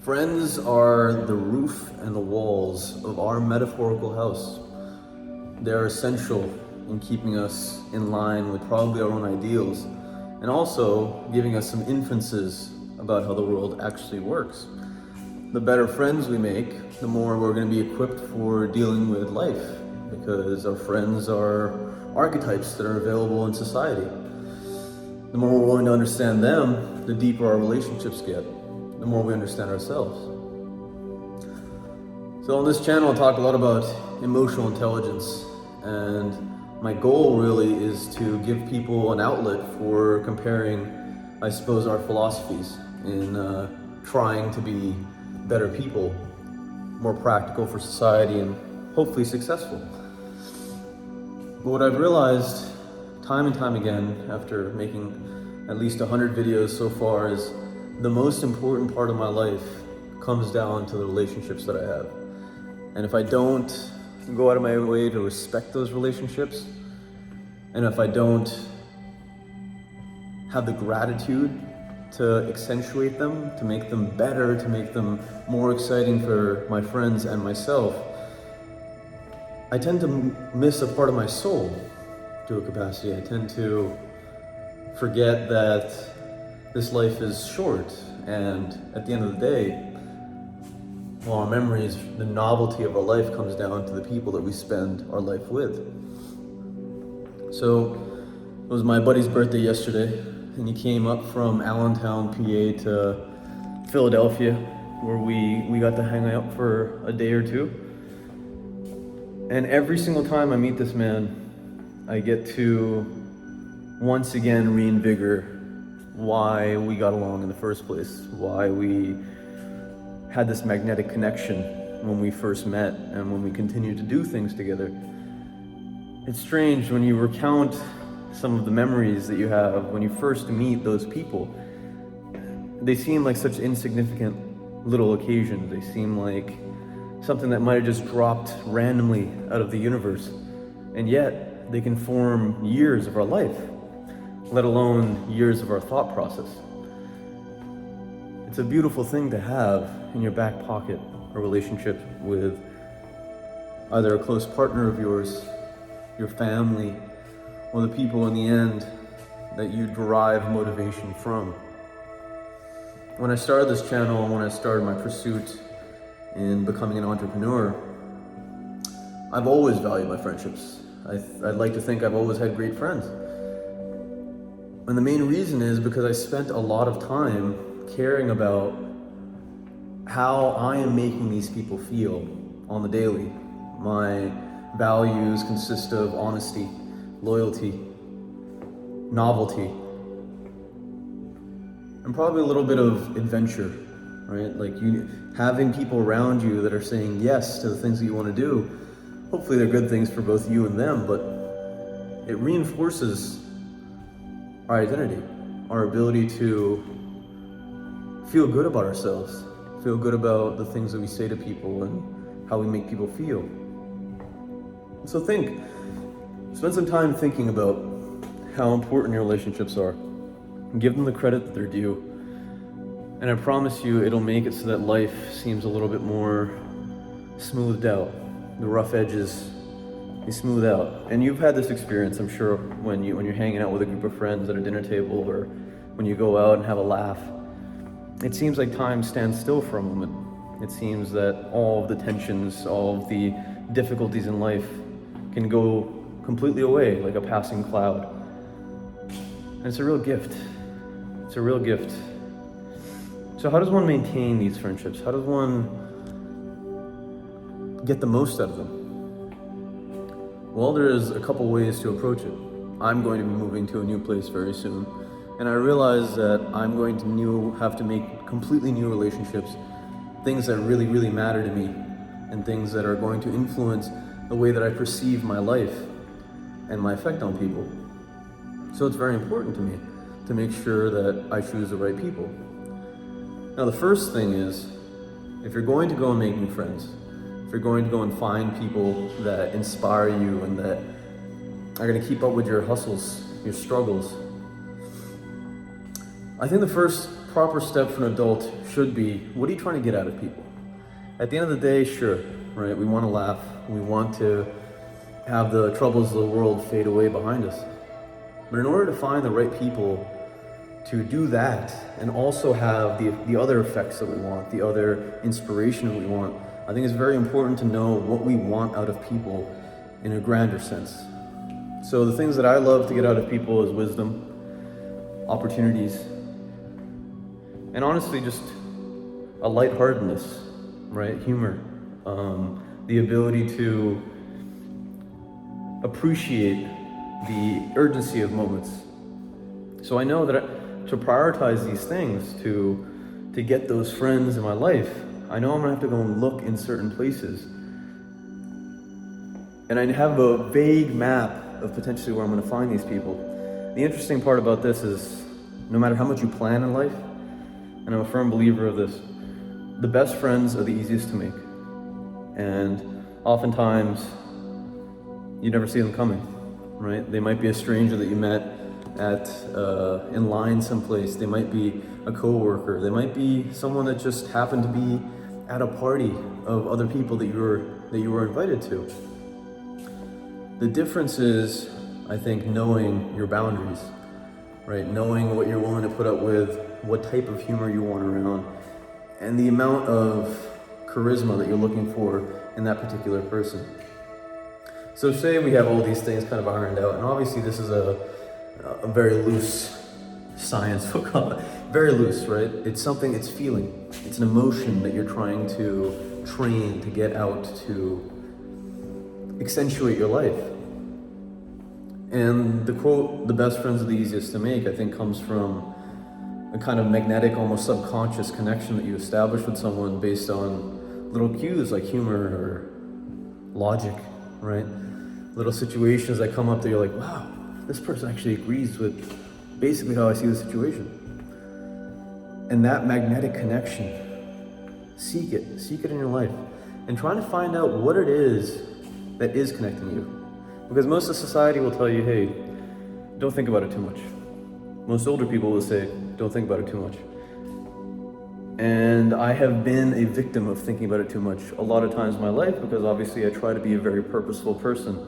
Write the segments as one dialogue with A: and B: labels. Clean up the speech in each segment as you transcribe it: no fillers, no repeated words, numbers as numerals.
A: Friends are the roof and the walls of our metaphorical house. They're essential in keeping us in line with probably our own ideals, and also giving us some inferences about how the world actually works. The better friends we make, the more we're going to be equipped for dealing with life, because our friends are archetypes that are available in society. The more we're willing to understand them, the deeper our relationships get, the more we understand ourselves. So on this channel, I talk a lot about emotional intelligence, and my goal really is to give people an outlet for comparing, I suppose, our philosophies in trying to be better people, more practical for society, and hopefully successful. But what I've realized time and time again, after making at least 100 videos so far, is the most important part of my life comes down to the relationships that I have. And if I don't go out of my way to respect those relationships, and if I don't have the gratitude to accentuate them, to make them better, to make them more exciting for my friends and myself, I tend to miss a part of my soul to a capacity. I tend to forget that this life is short, and at the end of the day, well, our memories, the novelty of our life comes down to the people that we spend our life with. So it was my buddy's birthday yesterday, and he came up from Allentown, PA to Philadelphia, where we got to hang out for a day or two. And every single time I meet this man, I get to once again reinvigorate why we got along in the first place, why we had this magnetic connection when we first met and when we continued to do things together. It's strange when you recount some of the memories that you have when you first meet those people. They seem like such insignificant little occasions. They seem like something that might have just dropped randomly out of the universe, and yet they can form years of our life, let alone years of our thought process. It's a beautiful thing to have in your back pocket, a relationship with either a close partner of yours, your family, or the people in the end that you derive motivation from. When I started this channel, when I started my pursuit in becoming an entrepreneur, I've always valued my friendships. I'd like to think I've always had great friends. And the main reason is because I spent a lot of time caring about how I am making these people feel on the daily. My values consist of honesty, loyalty, novelty, and probably a little bit of adventure, right? Like having people around you that are saying yes to the things that you want to do. Hopefully they're good things for both you and them, but it reinforces our identity, our ability to feel good about ourselves, feel good about the things that we say to people and how we make people feel. So spend some time thinking about how important your relationships are. Give them the credit that they're due. And I promise you, it'll make it so that life seems a little bit more smoothed out. The rough edges, they smooth out. And you've had this experience, I'm sure, when you're hanging out with a group of friends at a dinner table, or when you go out and have a laugh. It seems like time stands still for a moment. It seems that all of the tensions, all of the difficulties in life can go completely away like a passing cloud. And it's a real gift. It's a real gift. So how does one maintain these friendships? How does one get the most out of them? Well, there's a couple ways to approach it. I'm going to be moving to a new place very soon, and I realize that I'm going to have to make completely new relationships, things that really, really matter to me, and things that are going to influence the way that I perceive my life and my effect on people. So it's very important to me to make sure that I choose the right people. Now, the first thing is, if you're going to go and make new friends, if you're going to go and find people that inspire you and that are going to keep up with your hustles, your struggles, I think the first proper step for an adult should be, what are you trying to get out of people? At the end of the day, sure, right? We want to laugh. We want to have the troubles of the world fade away behind us. But in order to find the right people to do that and also have the other effects that we want, the other inspiration that we want, I think it's very important to know what we want out of people in a grander sense. So the things that I love to get out of people is wisdom, opportunities, and honestly just a lightheartedness, right? Humor, the ability to appreciate the urgency of moments. So I know that to prioritize these things, to get those friends in my life, I know I'm gonna have to go and look in certain places. And I have a vague map of potentially where I'm gonna find these people. The interesting part about this is no matter how much you plan in life, and I'm a firm believer of this, the best friends are the easiest to make. And oftentimes, you never see them coming, right? They might be a stranger that you met in line someplace. They might be a coworker. They might be someone that just happened to be at a party of other people that you were invited to. The difference is, I think, knowing your boundaries, right? Knowing what you're willing to put up with, what type of humor you want around, and the amount of charisma that you're looking for in that particular person. So say we have all these things kind of ironed out, and obviously this is a very loose science, we'll call it. Very loose, right? It's something, it's feeling. It's an emotion that you're trying to train to get out to accentuate your life. And the quote, the best friends are the easiest to make, I think comes from a kind of magnetic, almost subconscious connection that you establish with someone based on little cues like humor or logic, right? Little situations that come up that you're like, wow, this person actually agrees with basically how I see the situation. And that magnetic connection, seek it in your life, and trying to find out what it is that is connecting you. Because most of society will tell you, hey, don't think about it too much. Most older people will say, don't think about it too much. And I have been a victim of thinking about it too much a lot of times in my life, because obviously I try to be a very purposeful person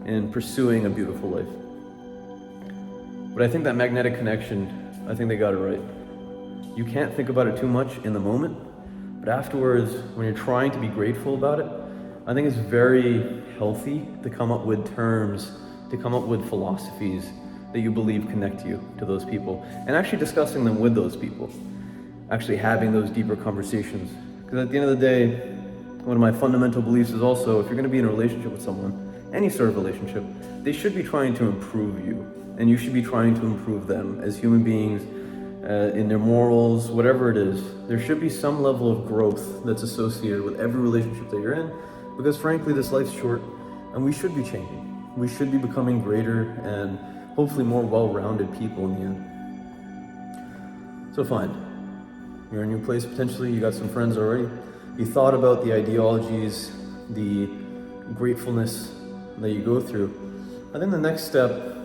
A: in pursuing a beautiful life. But I think that magnetic connection, I think they got it right. You can't think about it too much in the moment, but afterwards, when you're trying to be grateful about it, I think it's very healthy to come up with terms, to come up with philosophies that you believe connect you to those people, and actually discussing them with those people, actually having those deeper conversations. Because at the end of the day, one of my fundamental beliefs is also, if you're gonna be in a relationship with someone, any sort of relationship, they should be trying to improve you, and you should be trying to improve them as human beings, in their morals, whatever it is. There should be some level of growth that's associated with every relationship that you're in, because frankly, this life's short, and we should be changing. We should be becoming greater and hopefully more well-rounded people in the end. So fine, you're in a new place potentially, you got some friends already. You thought about the ideologies, the gratefulness that you go through. I think the next step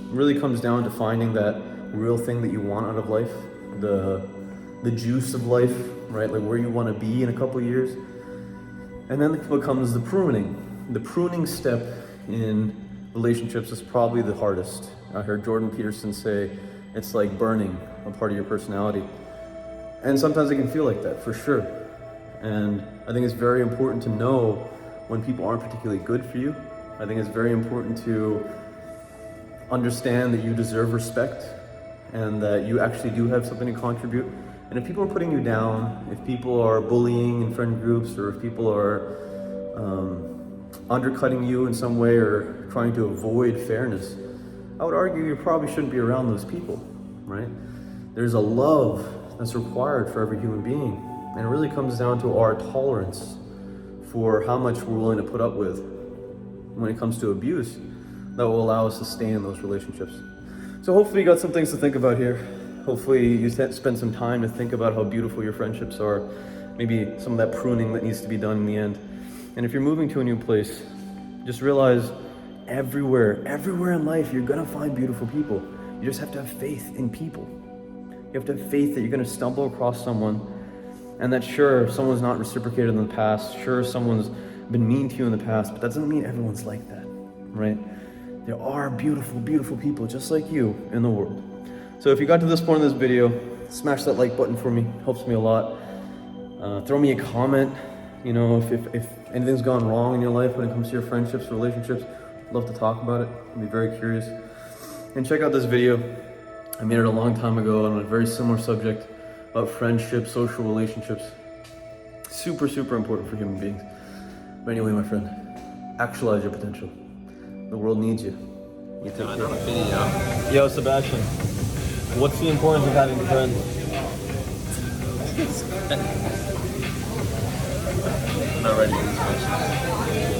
A: really comes down to finding that real thing that you want out of life, the juice of life, right? Like where you want to be in a couple of years. And then it becomes the pruning. The pruning step in relationships is probably the hardest. I heard Jordan Peterson say it's like burning a part of your personality. And sometimes it can feel like that, for sure. And I think it's very important to know when people aren't particularly good for you. I think it's very important to understand that you deserve respect and that you actually do have something to contribute. And if people are putting you down, if people are bullying in friend groups, or if people are undercutting you in some way or trying to avoid fairness, I would argue you probably shouldn't be around those people, right? There's a love that's required for every human being, and it really comes down to our tolerance for how much we're willing to put up with when it comes to abuse that will allow us to stay in those relationships. So hopefully you got some things to think about here. Hopefully you spend some time to think about how beautiful your friendships are, maybe some of that pruning that needs to be done in the end. And if you're moving to a new place, just realize everywhere in life, you're gonna find beautiful people. You just have to have faith in people. You You have to have faith that you're gonna stumble across someone, and that sure, someone's not reciprocated in the past, sure, someone's been mean to you in the past, but that doesn't mean everyone's like that, right? There are beautiful, beautiful people just like you in the world. So if you got to this point in this video, smash that like button for me, helps me a lot. Throw me a comment, you know, if anything's gone wrong in your life when it comes to your friendships, relationships, I'd love to talk about it. I'd be very curious. And check out this video. I made it a long time ago on a very similar subject about friendships, social relationships. Super, super important for human beings. But anyway, my friend, actualize your potential. The world needs you. You take care. Yo, Sebastian, what's the importance of having friends?
B: I'm not ready for this question.